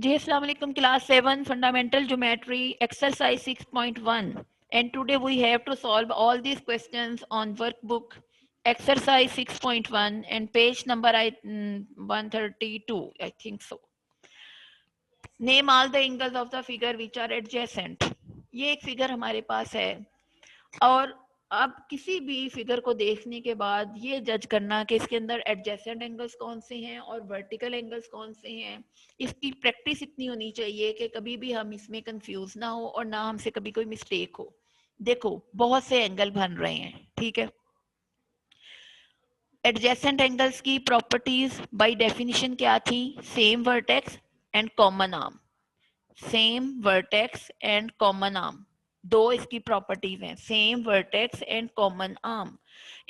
जी अस्सलाम वालेकुम class 7 fundamental geometry exercise 6.1 and today we have to solve all these questions on workbook exercise 6.1 and page number 132 I think so. Name all the angles of the figure which are adjacent. ये एक figure हमारे पास है और अब किसी भी figure को देखने के बाद ये जज करना कि इसके अंदर एडजेसेंट एंगल्स कौन से हैं और वर्टिकल एंगल्स कौन से हैं, इसकी प्रैक्टिस इतनी होनी चाहिए कि कभी भी हम इसमें कंफ्यूज ना हो और ना हमसे कभी कोई मिस्टेक हो। देखो बहुत से एंगल बन रहे हैं, ठीक है। एडजेसेंट एंगल्स की प्रॉपर्टीज बाय डेफिनेशन क्या थी? Same vertex and common arm. Same vertex and common arm, दो इसकी प्रॉपर्टीज हैं, same vertex and common arm.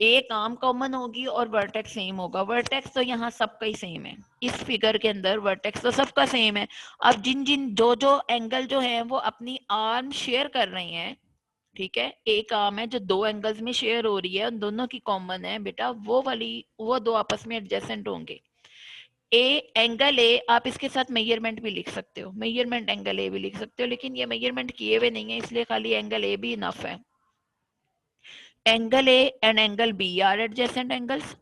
एक आर्म कॉमन होगी और वर्टेक्स सेम होगा। वर्टेक्स तो यहाँ सबका ही सेम है, इस फिगर के अंदर वर्टेक्स तो सबका सेम है। अब जिन जिन जो जो एंगल जो है वो अपनी आर्म शेयर कर रहे हैं, ठीक है, एक आर्म है जो दो एंगल्स में शेयर हो रही है, उन दोनों की कॉमन है बेटा, वो दो आपस में एडजेसेंट होंगे। ए एंगल ए, आप इसके साथ मेजरमेंट भी लिख सकते हो, मेजरमेंट एंगल ए भी लिख सकते हो, लेकिन ये मेजरमेंट किए हुए नहीं है इसलिए खाली एंगल ए भी इनफ है। Angle A and angle B are adjacent angles,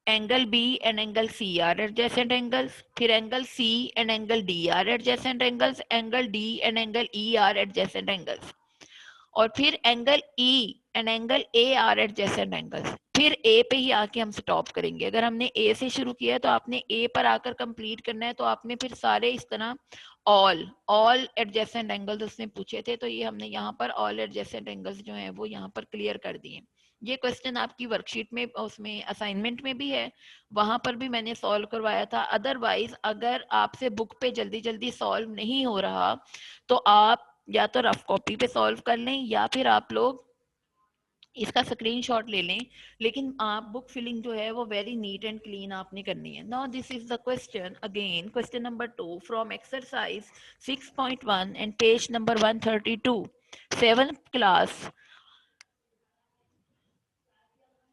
angle B and angle C are adjacent angles, फिर angle C and angle D are adjacent angles, angle D and angle E are adjacent angles, और फिर angle E and angle A are adjacent angles. फिर A पे ही आके हम stop करेंगे। अगर हमने ए से शुरू किया है तो आपने ए पर आकर कंप्लीट करना है, तो आपने फिर सारे इस तरह ऑल एडजेसेंट एंगल्स उसने पूछे थे, तो ये हमने यहाँ पर ऑल एडजेसेंट एंगल्स जो हैं वो यहाँ पर क्लियर कर दिए। ये क्वेश्चन आपकी वर्कशीट में, उसमें असाइनमेंट में भी है, वहां पर भी मैंने सॉल्व करवाया था। अदरवाइज अगर आपसे बुक पे जल्दी जल्दी सॉल्व नहीं हो रहा तो आप या तो रफ कॉपी पे सॉल्व कर लें या फिर आप लोग इसका स्क्रीनशॉट ले लें, लेकिन आप बुक फिलिंग जो है वो वेरी नीट एंड क्लीन आपने करनी है। Now this is the question again, question number 2 from exercise 6.1 and page number 132, 7th class.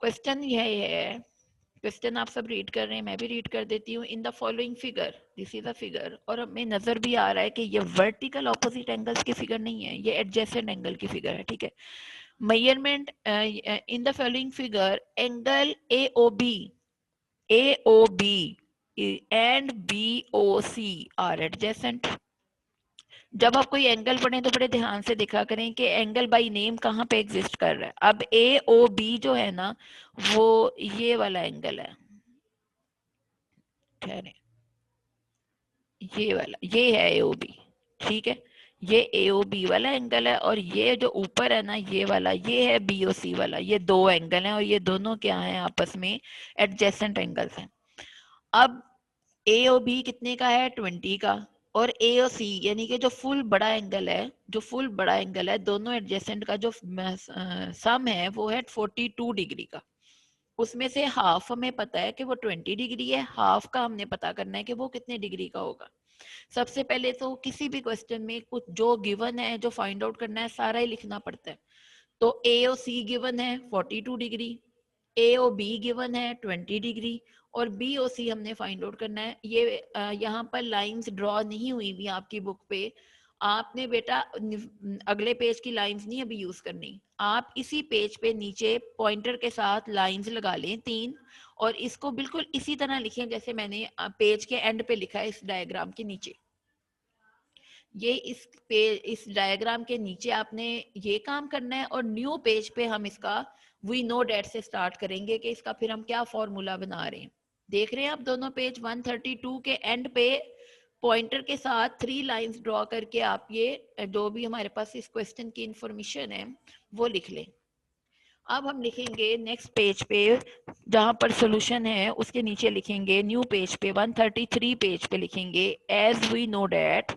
Question यह है, क्वेश्चन आप सब रीड कर रहे हैं, मैं भी रीड कर देती हूँ। इन the following figure, this is a figure, और हमें नजर भी आ रहा है कि ये वर्टिकल ऑपोजिट एंगल्स की फिगर नहीं है, ये एडजेसेंट एंगल की फिगर है, ठीक है। Measurement in the following figure, angle AOB and BOC are adjacent. जब आप कोई एंगल पढ़ें तो बड़े ध्यान से देखा करें कि एंगल बाय नेम कहाँ पे एग्जिस्ट कर रहा है। अब AOB जो है ना वो ये वाला एंगल है, ठहरे, ये वाला, ये है AOB, ठीक है। ये AOB वाला एंगल है और ये जो ऊपर है ना ये वाला, ये है BOC वाला। ये दो एंगल हैं और ये दोनों क्या हैं आपस में एडजेसेंट एंगल्स हैं। अब AOB कितने का है? 20 का, और AOC यानी कि जो फुल बड़ा एंगल है, जो फुल बड़ा एंगल है, दोनों एडजेसेंट का जो सम है वो है 42 डिग्री का। उसमें से हाफ हमें पता है कि वो 20 डिग्री है, हाफ का हमने पता करना है कि वो कितने डिग्री का होगा। सबसे पहले तो किसी भी क्वेश्चन में कुछ जो गिवन है, जो फाइंड आउट करना है, सारा ही लिखना पड़ता है। तो AOC गिवन है 42 डिग्री, AOB गिवन है 20 डिग्री, और BOC हमने फाइंड आउट करना है। ये यहाँ पर लाइंस ड्रॉ नहीं हुई हुई आपकी बुक पे, आपने बेटा अगले पेज की लाइंस नहीं अभी यूज करनी, आप इसी पेज पे नीचे पॉइंटर के साथ लाइंस लगा लें 3, और इसको बिल्कुल इसी तरह लिखें जैसे मैंने पेज के एंड पे लिखा है इस डायग्राम के नीचे। ये इस डायग्राम के नीचे आपने ये काम करना है, और न्यू पेज पे हम इसका वी नो डेट से स्टार्ट करेंगे कि इसका फिर हम क्या फॉर्मूला बना रहे हैं। देख रहे हैं आप दोनों पेज 132 के एंड पे पॉइंटर के साथ 3 लाइंस ड्रॉ करके आप ये जो भी हमारे पास इस क्वेश्चन की इंफॉर्मेशन है वो लिख लें। अब हम लिखेंगे नेक्स्ट पेज पे, जहां पर सॉल्यूशन है उसके नीचे लिखेंगे न्यू पेज पे 133 पेज पे लिखेंगे एज वी नो डेट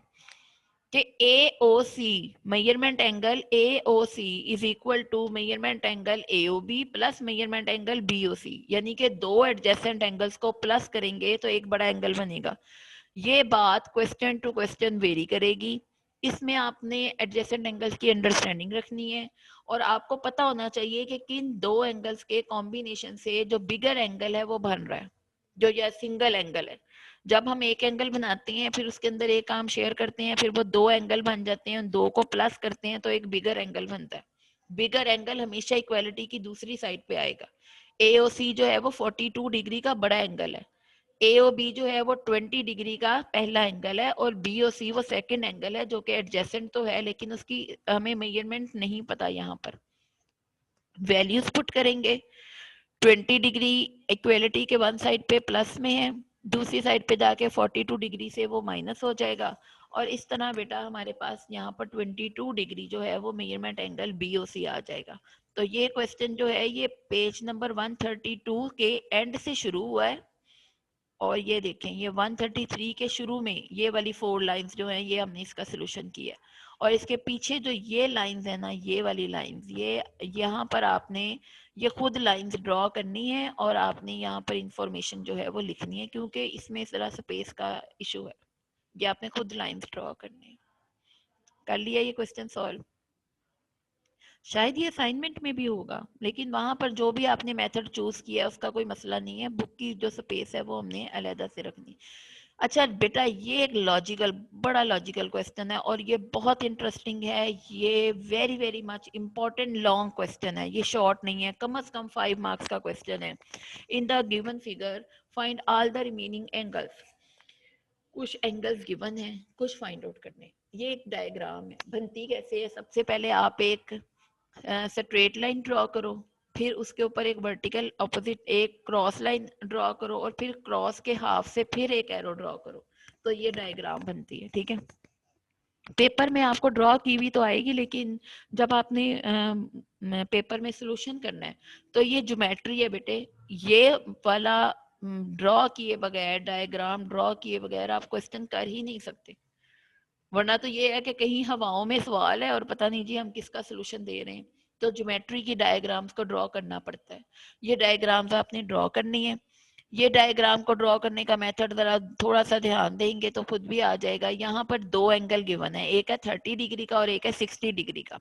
कि AOC measurement angle AOC is equal to measurement angle AOB plus measurement angle BOC, यानी कि दो एडजेसेंट एंगल्स को प्लस करेंगे तो एक बड़ा एंगल बनेगा। ये बात क्वेश्चन टू क्वेश्चन वेरी करेगी, इसमें आपने एडजेसेंट एंगल्स की अंडरस्टैंडिंग रखनी है, और आपको पता होना चाहिए कि किन दो एंगल्स के कॉम्बिनेशन से जो बिगर एंगल है वो बन रहा है, जो यह सिंगल एंगल है। जब हम एक एंगल बनाते हैं फिर उसके अंदर एक आर्म शेयर करते हैं, फिर वो दो एंगल बन जाते हैं, दो को प्लस करते हैं तो एक बिगर एंगल बनता है। बिगर एंगल हमेशा इक्वालिटी की दूसरी साइड पे आएगा। एओसी जो है वो 42 डिग्री का बड़ा एंगल है, एओबी जो है वो 20 डिग्री का पहला एंगल है, और बीओसी वो सेकंड एंगल है जो कि एडजेसेंट तो है लेकिन उसकी हमें मेजरमेंट नहीं पता। यहाँ पर वैल्यूज पुट करेंगे, 20 डिग्री इक्वेलिटी के वन साइड पे प्लस में है, दूसरी साइड पे जाके 42 डिग्री से वो माइनस हो जाएगा, और इस तरह बेटा हमारे पास यहाँ पर 22 डिग्री जो है वो मेजरमेंट एंगल बीओसी आ जाएगा। तो ये क्वेश्चन जो है ये पेज नंबर 132 के एंड से शुरू हुआ है, और ये देखें ये 133 के शुरू में ये वाली 4 लाइंस जो हैं ये हमने इसका सोल्यूशन किया, और इसके पीछे जो ये लाइंस है ना, ये वाली लाइंस, ये यहाँ पर आपने ये खुद लाइंस ड्रॉ करनी है, और आपने यहाँ पर इंफॉर्मेशन जो है वो लिखनी है, क्योंकि इसमें जरा स्पेस का इशू है। ये आपने खुद लाइंस ड्रॉ करनी है। कर लिया ये क्वेश्चन सॉल्व? शायद ये असाइनमेंट में भी होगा, लेकिन वहां पर जो भी आपने मेथड चूज किया है उसका कोई मसला नहीं है, बुक की जो स्पेस है वो हमने अलहदा से रखनी। अच्छा बेटा ये एक लॉजिकल, बड़ा लॉजिकल क्वेश्चन है, और ये बहुत इंटरेस्टिंग है, ये very very much important long question है, ये शॉर्ट नहीं है, कम से कम 5 मार्क्स का क्वेश्चन है। In the given figure find all the remaining angles. कुछ एंगल्स गिवन है, कुछ फाइंड आउट करने। ये एक डायग्राम है, बनती कैसे है? सबसे पहले आप एक स्ट्रेट लाइन ड्रॉ करो, फिर उसके ऊपर एक वर्टिकल ऑपोजिट एक क्रॉस लाइन ड्रॉ करो, और फिर क्रॉस के हाफ से फिर एक एरो ड्रॉ करो, तो ये डायग्राम बनती है। ठीक है, पेपर में आपको ड्रॉ की हुई तो आएगी, लेकिन जब आपने पेपर में सोल्यूशन करना है तो ये ज्योमेट्री है बेटे, ये वाला ड्रॉ किए बगैर, डायग्राम ड्रॉ किए बगैर आप क्वेश्चन कर ही नहीं सकते। वरना तो ये है कि कहीं हवाओं में सवाल है और पता नहीं जी हम किसका सोल्यूशन दे रहे हैं, तो ज्योमेट्री की डायग्राम्स को ड्रॉ करना पड़ता है। ये डायग्राम्स आपने ड्रॉ करनी है। ये डायग्राम को ड्रॉ करने का मेथड जरा थोड़ा सा ध्यान देंगे तो खुद भी आ जाएगा। यहाँ पर दो एंगल गिवन है, एक है 30 डिग्री का और एक है 60 डिग्री का।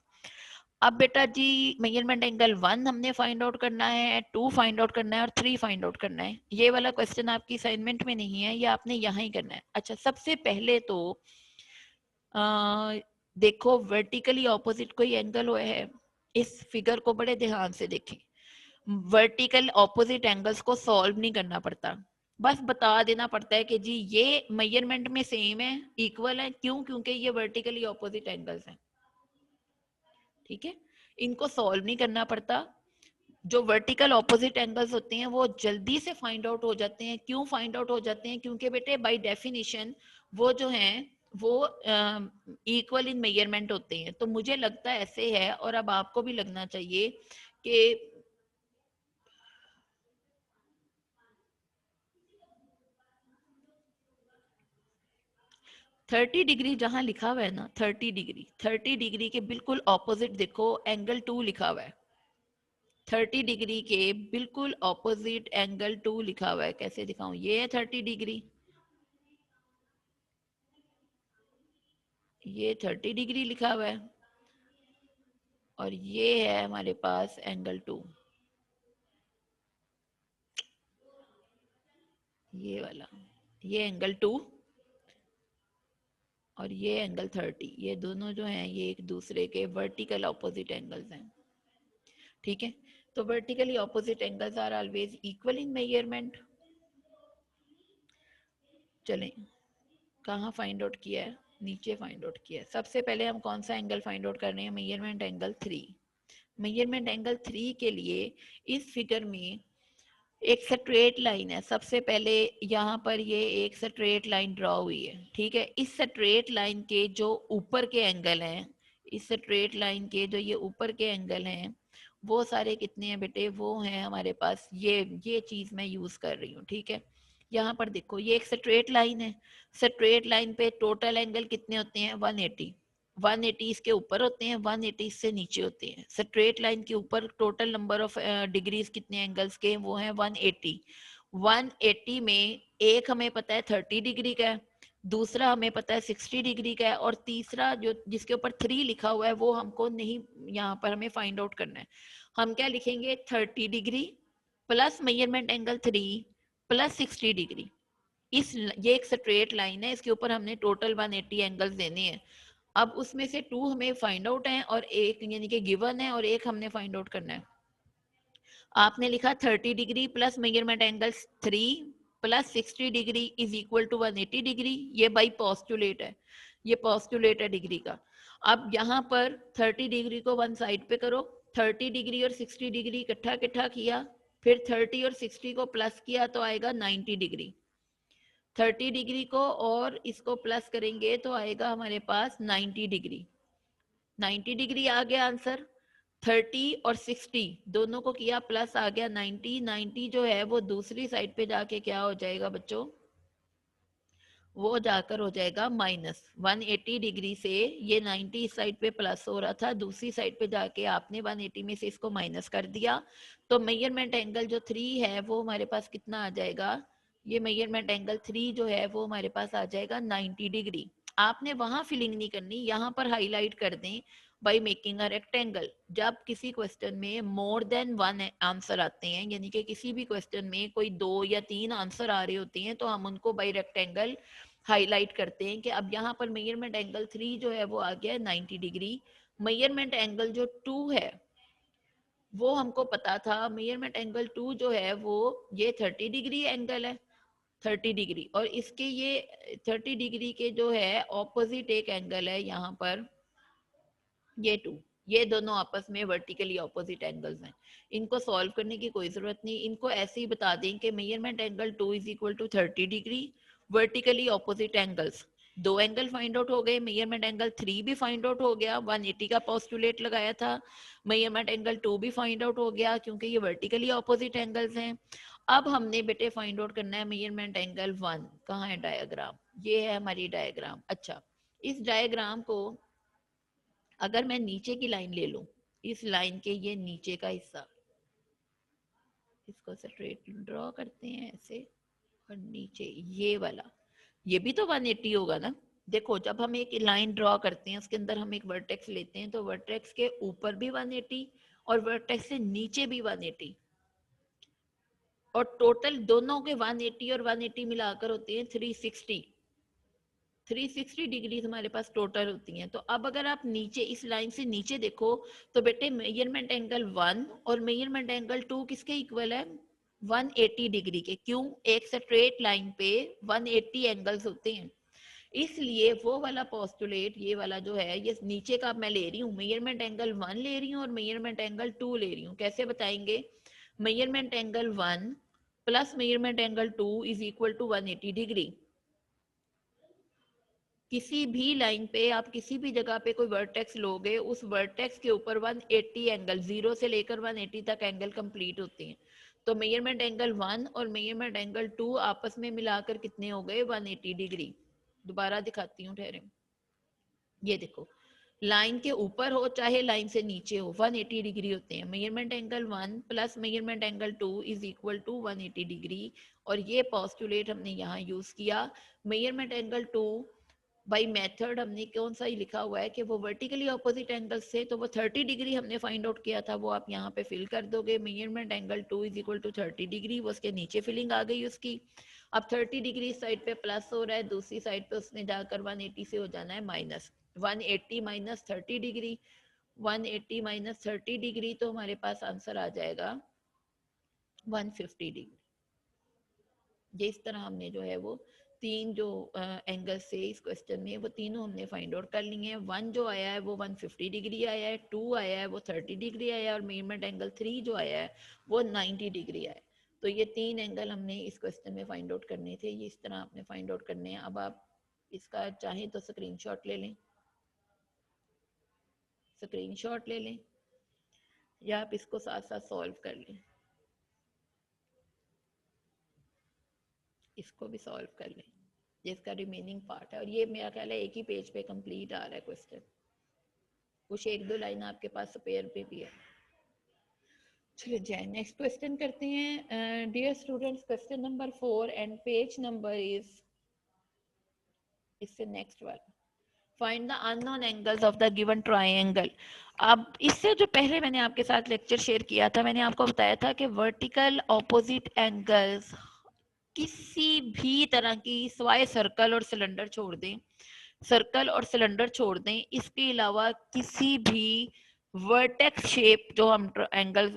अब बेटा जी मेजरमेंट एंगल 1 हमने फाइंड आउट करना है, 2 फाइंड आउट करना है, और 3 फाइंड आउट करना है। ये वाला क्वेश्चन आपकी असाइनमेंट में नहीं है, ये आपने यहाँ ही करना है। अच्छा सबसे पहले तो देखो वर्टिकली ऑपोजिट कोई एंगल हुआ है, इस फिगर को बड़े ध्यान से देखें। वर्टिकल ऑपोजिट एंगल्स को सॉल्व नहीं करना पड़ता, बस बता देना पड़ता है कि जी ये मेजरमेंट में सेम है, इक्वल है, क्यों? क्योंकि ये वर्टिकली ऑपोजिट एंगल्स हैं। ठीक है, इनको सॉल्व नहीं करना पड़ता। जो वर्टिकल ऑपोजिट एंगल्स होते हैं वो जल्दी से फाइंड आउट हो जाते हैं। क्यों फाइंड आउट हो जाते हैं? क्योंकि बेटे बाय डेफिनेशन वो जो हैं वो इक्वल इन मेजरमेंट होते हैं। तो मुझे लगता है ऐसे है, और अब आपको भी लगना चाहिए कि 30 डिग्री जहां लिखा हुआ है ना, 30 डिग्री के बिल्कुल ऑपोजिट देखो एंगल 2 लिखा हुआ है। 30 डिग्री के बिल्कुल ऑपोजिट एंगल 2 लिखा हुआ है। कैसे दिखाऊं? ये है 30 डिग्री, ये 30 डिग्री लिखा हुआ है, और ये है हमारे पास एंगल 2, ये वाला, ये एंगल 2 और ये एंगल 30। ये दोनों जो हैं ये एक दूसरे के वर्टिकल ऑपोजिट एंगल्स हैं। ठीक है, तो vertically opposite angles are always equal in measurement. चलें, कहाँ फाइंड आउट किया है? नीचे फाइंड आउट किया है। सबसे पहले हम कौन सा एंगल फाइंड आउट कर रहे हैं? Measurement angle 3। मेजरमेंट एंगल 3 के लिए इस फिगर में एक स्ट्रेट लाइन है। सबसे पहले यहाँ पर ये एक स्ट्रेट लाइन ड्रॉ हुई है। ठीक है, इस स्ट्रेट लाइन के जो ऊपर के एंगल हैं, इस स्ट्रेट लाइन के जो ये ऊपर के एंगल हैं वो सारे कितने हैं बेटे? वो हैं हमारे पास, ये चीज मैं यूज कर रही हूँ। ठीक है, यहाँ पर देखो ये एक स्ट्रेट लाइन है, स्ट्रेट लाइन पे टोटल एंगल कितने होते हैं? 180। 180 इसके ऊपर होते हैं, 180 इससे नीचे होते हैं। स्ट्रेट लाइन के ऊपर टोटल नंबर ऑफ डिग्रीज कितने एंगल्स के? वो हैं 180। 180 में एक हमें पता है 30 डिग्री का है, दूसरा हमें पता है 60 डिग्री का है, और तीसरा जो जिसके ऊपर 3 लिखा हुआ है वो हमको नहीं, यहाँ पर हमें फाइंड आउट करना है। हम क्या लिखेंगे? 30 degree plus measurement angle 3 plus 60 degree. ये एक स्ट्रेट लाइन है, इसके ऊपर हमने टोटल 180 एंगल्स देने हैं। अब उसमें से 2 हमें फाइंड आउट है और एक यानी कि गिवन है और एक हमने फाइंड आउट करना है। आपने लिखा 30 degree plus measurement angle 3 plus 60 degree is equal to 180 degree. ये बाई पोस्टुलेट है, ये पोस्टुलेट है डिग्री का। अब यहाँ पर 30 डिग्री को वन साइड पे करो, 30 डिग्री और 60 डिग्री इकट्ठा इकट्ठा किया, फिर 30 और 60 को प्लस किया तो आएगा 90 डिग्री। 30 डिग्री को और इसको प्लस करेंगे तो आएगा हमारे पास 90 डिग्री। 90 डिग्री आ गया आंसर। 30 और 60 दोनों को किया प्लस आ गया 90। 90 जो है वो दूसरी साइड पे जाके क्या हो जाएगा बच्चों, वो जाकर हो जाएगा माइनस। 180 डिग्री से ये 90 इस साइड पे प्लस हो रहा था, दूसरी साइड पे जाके आपने 180 में से इसको माइनस कर दिया। तो मेजरमेंट एंगल जो 3 है वो हमारे पास कितना आ जाएगा, ये मेजरमेंट एंगल 3 जो है वो हमारे पास आ जाएगा 90 डिग्री। आपने वहां फिलिंग नहीं करनी, यहाँ पर हाईलाइट कर दें बाई मेकिंग अ रेक्टेंगल। जब किसी क्वेश्चन में मोर देन वन आंसर आते हैं, यानी कि किसी भी क्वेश्चन में कोई 2 या 3 आंसर आ रहे होते हैं, तो हम उनको बाई रेक्टेंगल हाईलाइट करते हैं कि अब यहाँ पर मेजरमेंट एंगल 3 जो है वो आ गया 90 डिग्री। मेजरमेंट एंगल जो 2 है वो हमको पता था, मेजरमेंट एंगल 2 जो है वो ये 30 डिग्री एंगल है, 30 डिग्री, और इसके ये 30 डिग्री के जो है ऑपोजिट एक एंगल है यहाँ पर, ये 2। ये दोनों आपस में वर्टिकली ऑपोजिट एंगल्स हैं। इनको सॉल्व करने की कोई जरूरत नहीं, इनको ऐसे ही बता दें कि measurement angle 2 is equal to 30 degree, vertically opposite angles. दो एंगल फाइंड आउट हो गए, मेजरमेंट एंगल 3 भी फाइंड आउट हो गया, 180 का पोस्टुलेट लगाया था। मेजरमेंट एंगल 2 भी फाइंड आउट हो गया क्योंकि ये वर्टिकली ऑपोजिट एंगल्स हैं। अब हमने बेटे फाइंड आउट करना है मेजरमेंट एंगल 1। कहाँ है डायग्राम, ये है हमारी डायग्राम। अच्छा, इस डायग्राम को अगर मैं नीचे की लाइन ले लूं, इस लाइन के ये नीचे का हिस्सा, इसको स्ट्रेट ड्रॉ करते हैं ऐसे, और नीचे ये वाला, ये भी तो 180 होगा ना। देखो जब हम एक लाइन ड्रॉ करते हैं उसके अंदर हम एक वर्टेक्स लेते हैं, तो वर्टेक्स के ऊपर भी 180 और वर्टेक्स से नीचे भी 180, और टोटल दोनों के 180 और 180 मिलाकर होते हैं 360। 360 डिग्री हमारे पास टोटल होती हैं। तो अब अगर आप नीचे इस लाइन से नीचे देखो तो बेटे मेजरमेंट एंगल 1 और मेजरमेंट एंगल 2 किसके इक्वल है, 180 डिग्री के। क्यों, एक स्ट्रेट लाइन पे 180 एंगल्स होते हैं, इसलिए वो वाला पोस्टुलेट ये वाला जो है ये नीचे का मैं ले रही हूँ, मेजरमेंट एंगल 1 ले रही हूँ और मेजरमेंट एंगल 2 ले रही हूँ। कैसे बताएंगे, measurement angle 1 plus measurement angle 2 is equal to 180 degree. किसी भी लाइन पे आप किसी भी जगह पे कोई वर्टेक्स लोगे, उस वर्टेक्स के ऊपर 180 एंगल, 0 से लेकर 180 तक एंगल कंप्लीट होते हैं। तो मेजरमेंट एंगल 1 और मेजरमेंट एंगल 2 आपस में मिलाकर कितने हो गए, 180 डिग्री। दोबारा दिखाती हूँ, ठहरे, ये देखो लाइन के ऊपर हो चाहे लाइन से नीचे हो 180 डिग्री होते हैं। Measurement angle 1 plus measurement angle 2 is equal to 180 degree, और ये पोस्टुलेट हमने यहाँ यूज किया। मेजरमेंट एंगल 2 बाई मेथड हमने कौन सा ही लिखा हुआ है कि वो वर्टिकली ऑपोजिट एंगल्स थे, तो वो 30 डिग्री हमने फाइंड आउट किया था, वो आप यहाँ पे फिल कर दोगे। Measurement angle 2 is equal to 30 degree, वो उसके नीचे फिलिंग आ गई उसकी। अब 30 डिग्री साइड पे प्लस हो रहा है, दूसरी साइड पे उसने जाकर 180 से हो जाना है minus. 180 minus 30 degree, 180 minus 30 degree, तो हमारे पास आंसर आ जाएगा 150 डिग्री। ये इस तरह हमने जो है वो तीन जो एंगल से इस क्वेश्चन में वो तीनों हमने फाइंड आउट कर लिए हैं। 1 जो आया है वो 150 डिग्री आया है, 2 आया है वो 30 डिग्री आया है, और मेजरमेंट एंगल 3 जो आया है वो 90 डिग्री आया है। तो ये 3 एंगल हमने इस क्वेश्चन में फाइंड आउट करने थे, ये इस तरह आपने फाइंड आउट करने हैं। अब आप इसका चाहें तो स्क्रीनशॉट ले लें, स्क्रीनशॉट ले लें, या आप इसको साथ साथ सॉल्व कर लें, इसको भी सॉल्व कर लें, जिसका रिमेनिंग पार्ट है। और ये मेरा ख्याल है एक ही पेज पे कंप्लीट आ रहा है क्वेश्चन, कुछ एक दो लाइन आपके पास स्पेयर पे भी है। चलिए जाए नेक्स्ट क्वेश्चन करते हैं। Dear students, question number 4 and page number is इससे नेक्स्ट वाला, find the unknown angles of the given triangle. अब इससे जो पहले मैंने आपके साथ लेक्चर शेयर किया था, मैंने आपको बताया था कि वर्टिकल ऑपोजिट एंगल्स किसी भी तरह की, सिवाय सर्कल और सिलेंडर छोड़ दें, सर्कल और सिलेंडर छोड़ दें, इसके अलावा किसी भी वर्टेक्स शेप, जो हम एंगल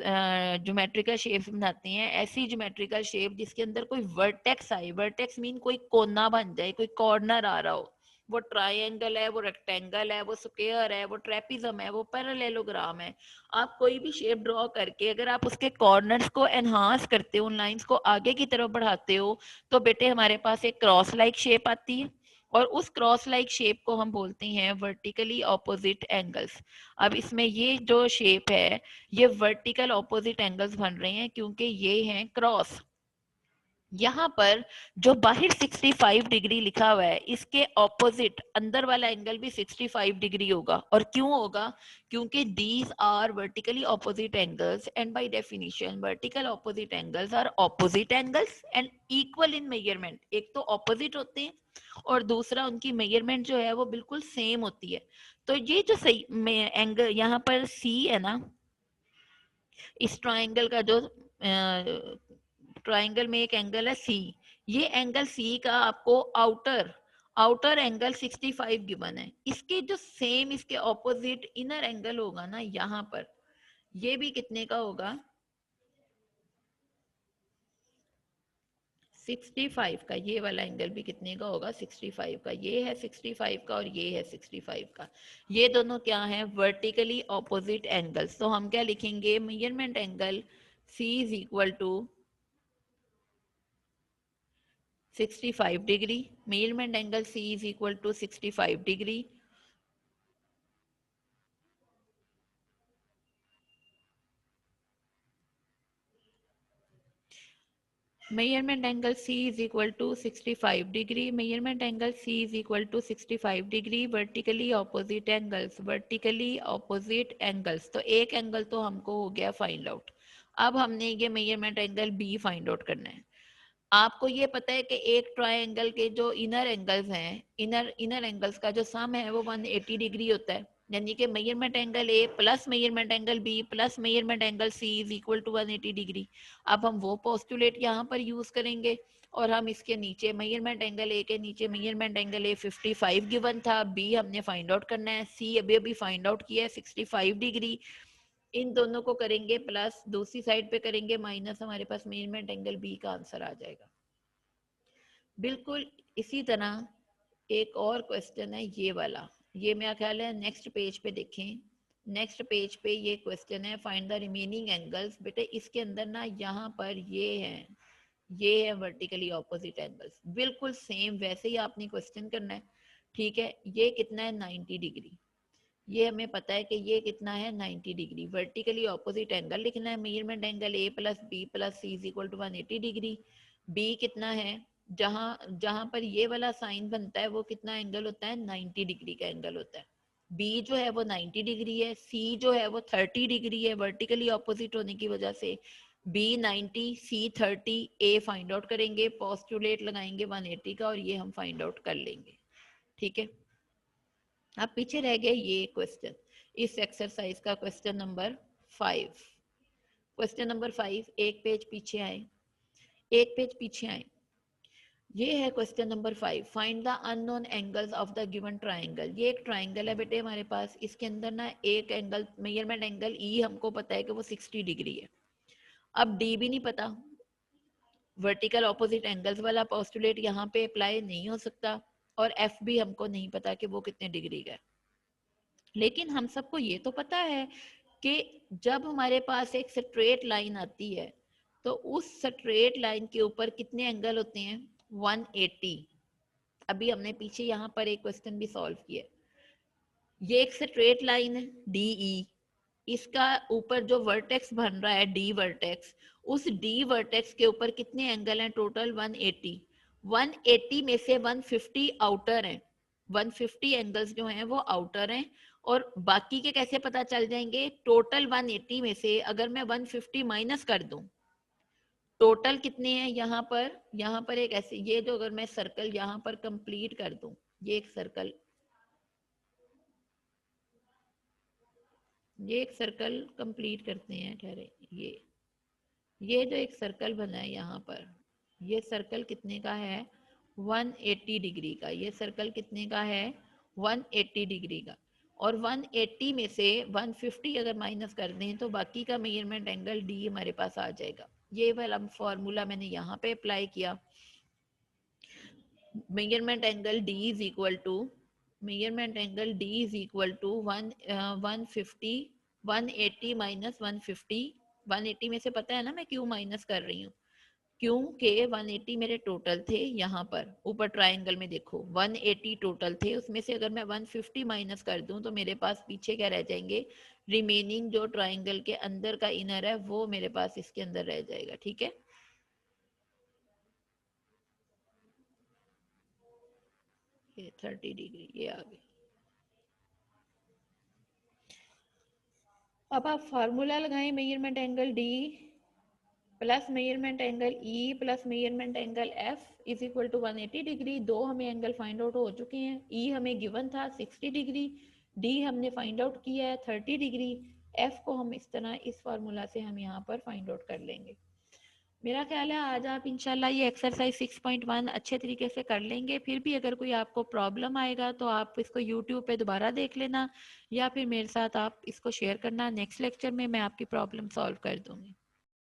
ज्योमेट्रिकल शेप बनाते हैं, ऐसी ज्योमेट्रिकल शेप जिसके अंदर कोई वर्टेक्स आए, वर्टेक्स मीन कोई कोना बन जाए, कोई कॉर्नर आ रहा हो, वो ट्रायंगल है, वो रेक्टेंगल है, वो स्क्वायर है, वो ट्रेपिज्म है, वो पैरेललोग्राम है, आप कोई भी शेप ड्रॉ करके अगर आप उसके कॉर्नर्स को एनहांस करते हो, उन लाइंस को आगे की तरफ बढ़ाते हो, तो बेटे हमारे पास एक क्रॉस लाइक शेप आती है, और उस क्रॉस लाइक शेप को हम बोलते हैं वर्टिकली ऑपोजिट एंगल्स। अब इसमें ये जो शेप है, ये वर्टिकल ऑपोजिट एंगल्स बन रहे हैं क्योंकि ये हैं क्रॉस। यहाँ पर जो बाहर 65 डिग्री लिखा हुआ है, इसके ऑपोजिट अंदर वाला एंगल भी 65 डिग्री होगा। और क्यों होगा? क्योंकि these are vertically opposite angles, and by definition vertical opposite angles are opposite angles and equal in measurement. एक तो ऑपोजिट होते हैं और दूसरा उनकी मेजरमेंट जो है वो बिल्कुल सेम होती है। तो ये जो सही एंगल यहाँ पर सी है ना, इस ट्राइंगल का जो ट्राइंगल में एक एंगल है सी, ये एंगल सी का आपको आउटर आउटर एंगल 65 गिवन है। इसके जो सेम इसके ऑपोजिट इनर एंगल होगा ना यहाँ पर, ये भी कितने का होगा? 65 का। ये वाला एंगल भी कितने का होगा? 65 का। ये है 65 का और ये है 65 का। ये दोनों क्या है? Vertically opposite angles. तो हम क्या लिखेंगे? Measurement angle C is equal to 65 degree. Measurement angle C is equal to 65 degree. measurement angle C is equal to 65 degree. measurement angle C is equal to 65 degree. vertically opposite angles, vertically opposite angles। तो एक angle तो हमको हो गया find out. अब हमने ये measurement angle B find out करना है। आपको ये पता है कि एक ट्रायंगल के जो इनर एंगल्स हैं, इनर इनर एंगल्स का जो सम है वो 180 डिग्री होता है। यानी कि measurement angle A plus measurement angle B plus measurement angle C is equal to 180 degree. अब हम वो पोस्टुलेट यहाँ पर यूज करेंगे और हम इसके नीचे मेजरमेंट एंगल ए के नीचे मेजरमेंट एंगल ए 55 गिवन था, बी हमने फाइंड आउट करना है, सी अभी अभी फाइंड आउट किया है 65 डिग्री। इन दोनों को करेंगे प्लस, दूसरी साइड पे करेंगे माइनस, हमारे पास मेजरमेंट एंगल बी का आंसर आ जाएगा। बिल्कुल इसी तरह एक और क्वेश्चन है ये वाला, ये मेरा ख्याल है नेक्स्ट पेज पे देखें। नेक्स्ट पेज पे ये क्वेश्चन है फाइंड द रिमेनिंग एंगल्स। बेटे इसके अंदर ना यहाँ पर ये है वर्टिकली ऑपोजिट एंगल्स, बिल्कुल सेम वैसे ही आपने क्वेश्चन करना है। ठीक है, ये कितना है? 90 डिग्री। ये हमें पता है कि ये कितना है? 90 डिग्री। वर्टिकली ऑपोजिट एंगल लिखना है, measurement angle A plus B plus C is equal to 180 degree. B कितना है? जहां जहां पर ये वाला साइन बनता है वो कितना एंगल होता है? 90 डिग्री का एंगल होता है। बी जो है वो 90 डिग्री है, सी जो है वो 30 डिग्री है, वर्टिकली ऑपोजिट होने की वजह से। बी 90, सी 30, ए फाइंड आउट करेंगे, पोस्टुलेट लगाएंगे 180 का और ये हम फाइंड आउट कर लेंगे। ठीक है, अब पीछे रह गया ये क्वेश्चन, इस एक्सरसाइज का क्वेश्चन नंबर 5। क्वेश्चन नंबर 5, एक पेज पीछे आए, एक पेज पीछे आए। ये है question number 5, find the unknown angles of the given triangle. ये एक ट्राइंगल है बेटे हमारे पास, इसके अंदर ना एक एंगल, मेजरमेंट एंगल ई हमको पता है कि वो 60 डिग्री है। अब डी भी नहीं पता, वर्टिकल ऑपोजिट एंगल्स वाला पोस्टुलेट यहाँ पे अप्लाई नहीं हो सकता, और एफ भी हमको नहीं पता कि वो कितने डिग्री का है। लेकिन हम सबको ये तो पता है कि जब हमारे पास एक स्ट्रेट लाइन आती है तो उस स्ट्रेट लाइन के ऊपर कितने एंगल होते हैं? 180। अभी हमने पीछे यहाँ पर एक क्वेश्चन भी सॉल्व किया। ये एक स्ट्रेट लाइन है DE, इसका ऊपर जो वर्टेक्स बन रहा है डी वर्टेक्स, उस डी वर्टेक्स के ऊपर कितने एंगल हैं? टोटल 180। 180 में से 150 आउटर हैं, 150 एंगल्स जो हैं वो आउटर हैं, और बाकी के कैसे पता चल जाएंगे? टोटल 180 में से अगर मैं 150 माइनस कर दूं, टोटल कितने हैं यहाँ पर एक ऐसे, ये जो अगर मैं सर्कल यहाँ पर कंप्लीट कर दूं, ये एक सर्कल, ये एक सर्कल कंप्लीट करते हैं, ठहरे, ये जो एक सर्कल बना है यहाँ पर, ये सर्कल कितने का है, 180 डिग्री का। ये सर्कल कितने का है, 180 डिग्री का। और 180 में से 150 अगर माइनस कर दें तो बाकी का मेजरमेंट एंगल डी हमारे पास आ जाएगा। ये वाला फॉर्मूला मैंने यहाँ पे अप्लाई किया। Measurement angle D is equal to, measurement angle D is equal to 150, 180 minus 150। 180 में से पता है ना मैं क्यों माइनस कर रही हूँ, क्योंकि 180 मेरे टोटल थे। यहाँ पर ऊपर ट्रायंगल में देखो 180 टोटल थे, उसमें से अगर मैं 150 माइनस कर दूं तो मेरे पास पीछे क्या रह जाएंगे, रिमेनिंग जो ट्रायंगल के अंदर का इनर है वो मेरे पास इसके अंदर रह जाएगा। ठीक है, ये 30 डिग्री ये आ गई। अब आप फार्मूला लगाएं, measurement angle D plus measurement angle E plus measurement angle F is equal to 180 degree. दो हमें एंगल फाइंड आउट हो चुके हैं। ई हमें गिवन था 60 डिग्री, डी हमने फाइंड आउट किया है 30 डिग्री, एफ को हम इस तरह इस फार्मूला से हम यहाँ पर फाइंड आउट कर लेंगे। मेरा ख्याल है आज आप इंशाल्लाह ये एक्सरसाइज 6.1 अच्छे तरीके से कर लेंगे। फिर भी अगर कोई आपको प्रॉब्लम आएगा तो आप इसको यूट्यूब पे दोबारा देख लेना या फिर मेरे साथ आप इसको शेयर करना। नेक्स्ट लेक्चर में मैं आपकी प्रॉब्लम सॉल्व कर दूंगी।